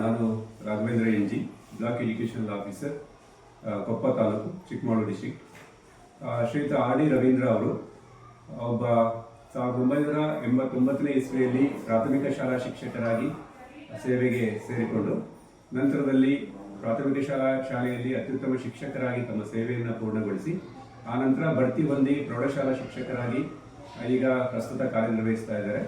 ನಾನು Raghavendra N G. Block educational officer, Koppa taluk, Chikkamagaluru district. ಶ್ರೀಯುತ R D Ravindra ಅವರು ಒಬ್ಬ 1989ನೇ ಇಸ್ವಿಯಲ್ಲಿ ಪ್ರಾಥಮಿಕ ಶಾಲಾ ಶಿಕ್ಷಕರಾಗಿ ಸೇವೆಗೆ ಸೇರಿಕೊಂಡು ನಂತರದಲ್ಲಿ ಪ್ರಾಥಮಿಕ ಶಾಲೆಯಲ್ಲಿ ಅತ್ಯುತ್ತಮ ಶಿಕ್ಷಕರಾಗಿ ತಮ್ಮ ಸೇವೆಯನ್ನು ಪೂರ್ಣಗೊಳಿಸಿ ಆನಂತರ ಬಡ್ತಿ ಹೊಂದಿ ಪ್ರೌಢಶಾಲಾ ಶಿಕ್ಷಕರಾಗಿ ಈಗ ಪ್ರಸ್ತುತ ಕಾರ್ಯನಿರ್ವಹಿಸ್ತಾ ಇದ್ದಾರೆ.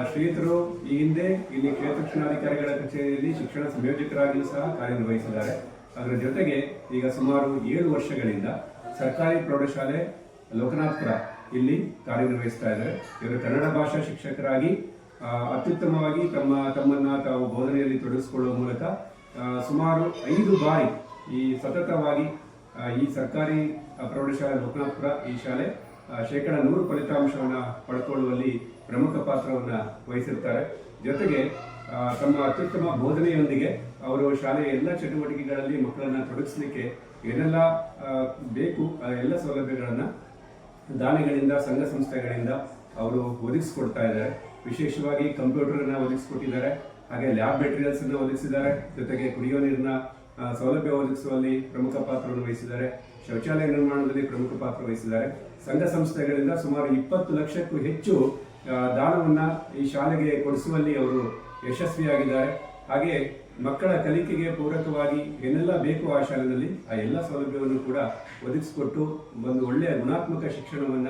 ಶ್ರೀಯುತರು ಈ ಹಿಂದೆ ಇಲ್ಲಿ ಕ್ಷೇತ್ರ ಶಿಕ್ಷಣಾಧಿಕಾರಿಗಳ ಕಚೇರಿಯಲ್ಲಿ ಶಿಕ್ಷಣ ಸಂಯೋಜಕರಾಗಿಯೂ ಸಹ ಕಾರ್ಯನಿರ್ವಹಿಸಿದ್ದಾರೆ. ಅದರ ಜೊತೆಗೆ ಈಗ ಸುಮಾರು 7 ವರ್ಷಗಳಿಂದ ಸರ್ಕಾರಿ ಪ್ರೌಢಶಾಲೆ ಲೋಕನಾಥಪುರ ಇಲ್ಲಿ ಕಾರ್ಯನಿರ್ವಹಿಸ್ತಾ ಇದ್ದಾರೆ. ಇವರು ಕನ್ನಡ ಭಾಷಾ ಶಿಕ್ಷಕರಾಗಿ ಅತ್ಯುತ್ತಮವಾಗಿ ತಮ್ಮನ್ನ ತಾವು ಬೋಧನೆಯಲ್ಲಿ ತೊಡಗಿಸಿಕೊಳ್ಳುವ ಮೂಲಕ ಸುಮಾರು 5 ಬಾರಿ ಈ ಸತತವಾಗಿ ಈ ಸರ್ಕಾರಿ ಪ್ರೌಢಶಾಲೆ ಲೋಕನಾಥಪುರ ಈ ಶಾಲೆ 100% ಫಲಿತಾಂಶವನ್ನು ಪಡ್ಕೊಳ್ಳುವಲ್ಲಿ ಪ್ರಮುಖ ಪಾತ್ರವನ್ನು ವಹಿಸಿರ್ತಾರೆ. ಜೊತೆಗೆ ತಮ್ಮ ಅತ್ಯುತ್ತಮ ಬೋಧನೆಯೊಂದಿಗೆ ಅವರು ಶಾಲೆಯ ಎಲ್ಲ ಚಟುವಟಿಕೆಗಳಲ್ಲಿ ಮಕ್ಕಳನ್ನು ತೊಡಗಿಸಲಿಕ್ಕೆ ಏನೆಲ್ಲ ಬೇಕು ಆ ಎಲ್ಲ ಸೌಲಭ್ಯಗಳನ್ನು ದಾನಿಗಳಿಂದ, ಸಂಘ ಸಂಸ್ಥೆಗಳಿಂದ ಅವರು ಒದಗಿಸಿಕೊಡ್ತಾ ಇದ್ದಾರೆ. ವಿಶೇಷವಾಗಿ ಕಂಪ್ಯೂಟರ್ನ ಒದಗಿಸಿಕೊಟ್ಟಿದ್ದಾರೆ, ಹಾಗೆ ಲ್ಯಾಬ್ ಮೆಟೀರಿಯಲ್ಸ್ ಅನ್ನು ಒದಗಿಸಿದ್ದಾರೆ. ಜೊತೆಗೆ ಕುಡಿಯುವ ನೀರಿನ ಸೌಲಭ್ಯ ಒದಗಿಸುವಲ್ಲಿ ಪ್ರಮುಖ ಪಾತ್ರವನ್ನು ವಹಿಸಿದ್ದಾರೆ. ಶೌಚಾಲಯ ನಿರ್ಮಾಣದಲ್ಲಿ ಪ್ರಮುಖ ಪಾತ್ರ ವಹಿಸಿದ್ದಾರೆ. ಸಂಘ ಸಂಸ್ಥೆಗಳಿಂದ ಸುಮಾರು 20 ಲಕ್ಷಕ್ಕೂ ಹೆಚ್ಚು ದಾನವನ್ನ ಈ ಶಾಲೆಗೆ ಕೊಡಿಸುವಲ್ಲಿ ಅವರು ಯಶಸ್ವಿಯಾಗಿದ್ದಾರೆ. ಹಾಗೆ ಮಕ್ಕಳ ಕಲಿಕೆಗೆ ಪೂರಕವಾಗಿ ಏನೆಲ್ಲ ಬೇಕು ಆ ಶಾಲೆಯಲ್ಲಿ ಆ ಎಲ್ಲ ಸೌಲಭ್ಯವನ್ನು ಕೂಡ ಒದಗಿಸಿಕೊಟ್ಟು ಒಂದು ಒಳ್ಳೆಯ ಗುಣಾತ್ಮಕ ಶಿಕ್ಷಣವನ್ನ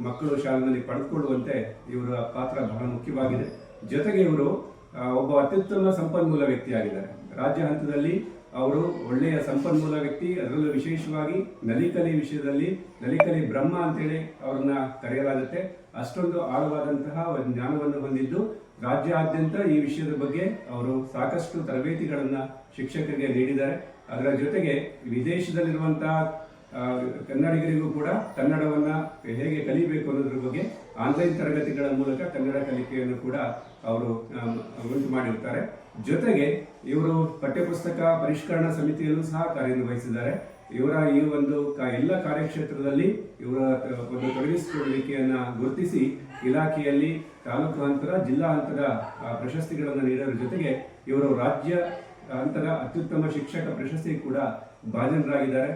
ಮಕ್ಕಳು ಶಾಲೆಯಲ್ಲಿ ಪಡೆದುಕೊಳ್ಳುವಂತೆ ಇವರ ಪಾತ್ರ ಬಹಳ ಮುಖ್ಯವಾಗಿದೆ. ಜೊತೆಗೆ ಇವರು ಒಬ್ಬ ಅತ್ಯುತ್ತಮ ಸಂಪನ್ಮೂಲ ವ್ಯಕ್ತಿಯಾಗಿದ್ದಾರೆ. ರಾಜ್ಯ ಹಂತದಲ್ಲಿ ಅವರು ಒಳ್ಳೆಯ ಸಂಪನ್ಮೂಲ ವ್ಯಕ್ತಿ. ಅದರಲ್ಲೂ ವಿಶೇಷವಾಗಿ ನಲಿಕಲಿ ವಿಷಯದಲ್ಲಿ ನಲಿಕಲಿ ಬ್ರಹ್ಮ ಅಂತೇಳಿ ಅವ್ರನ್ನ ಕರೆಯಲಾಗುತ್ತೆ. ಅಷ್ಟೊಂದು ಆಳವಾದಂತಹ ಒಂದು ಜ್ಞಾನವನ್ನು ಹೊಂದಿದ್ದು ರಾಜ್ಯಾದ್ಯಂತ ಈ ವಿಷಯದ ಬಗ್ಗೆ ಅವರು ಸಾಕಷ್ಟು ತರಬೇತಿಗಳನ್ನ ಶಿಕ್ಷಕರಿಗೆ ನೀಡಿದ್ದಾರೆ. ಅದರ ಜೊತೆಗೆ ವಿದೇಶದಲ್ಲಿರುವಂತಹ ಕನ್ನಡಿಗರಿಗೂ ಕೂಡ ಕನ್ನಡವನ್ನ ಹೇಗೆ ಕಲಿಬೇಕು ಅನ್ನೋದ್ರ ಬಗ್ಗೆ ಆನ್ಲೈನ್ ತರಗತಿಗಳ ಮೂಲಕ ಕನ್ನಡ ಕಲಿಕೆಯನ್ನು ಕೂಡ ಅವರು ಉಂಟು ಮಾಡಿರ್ತಾರೆ. ಜೊತೆಗೆ ಇವರು ಪಠ್ಯಪುಸ್ತಕ ಪರಿಷ್ಕರಣಾ ಸಮಿತಿಯಲ್ಲೂ ಸಹ ಕಾರ್ಯನಿರ್ವಹಿಸಿದ್ದಾರೆ. ಇವರ ಈ ಒಂದು ಎಲ್ಲ ಕಾರ್ಯಕ್ಷೇತ್ರದಲ್ಲಿ ಇವರ ಒಂದು ತೊಡಗಿಸಿಕೊಳ್ಳುವಿಕೆಯನ್ನ ಗುರುತಿಸಿ ಇಲಾಖೆಯಲ್ಲಿ ತಾಲೂಕು ಹಂತದ, ಜಿಲ್ಲಾ ಹಂತದ ಪ್ರಶಸ್ತಿಗಳನ್ನು ನೀಡೋದ್ರ ಜೊತೆಗೆ ಇವರು ರಾಜ್ಯ ಹಂತದ ಅತ್ಯುತ್ತಮ ಶಿಕ್ಷಕ ಪ್ರಶಸ್ತಿ ಕೂಡ ಭಾಜನರಾಗಿದ್ದಾರೆ.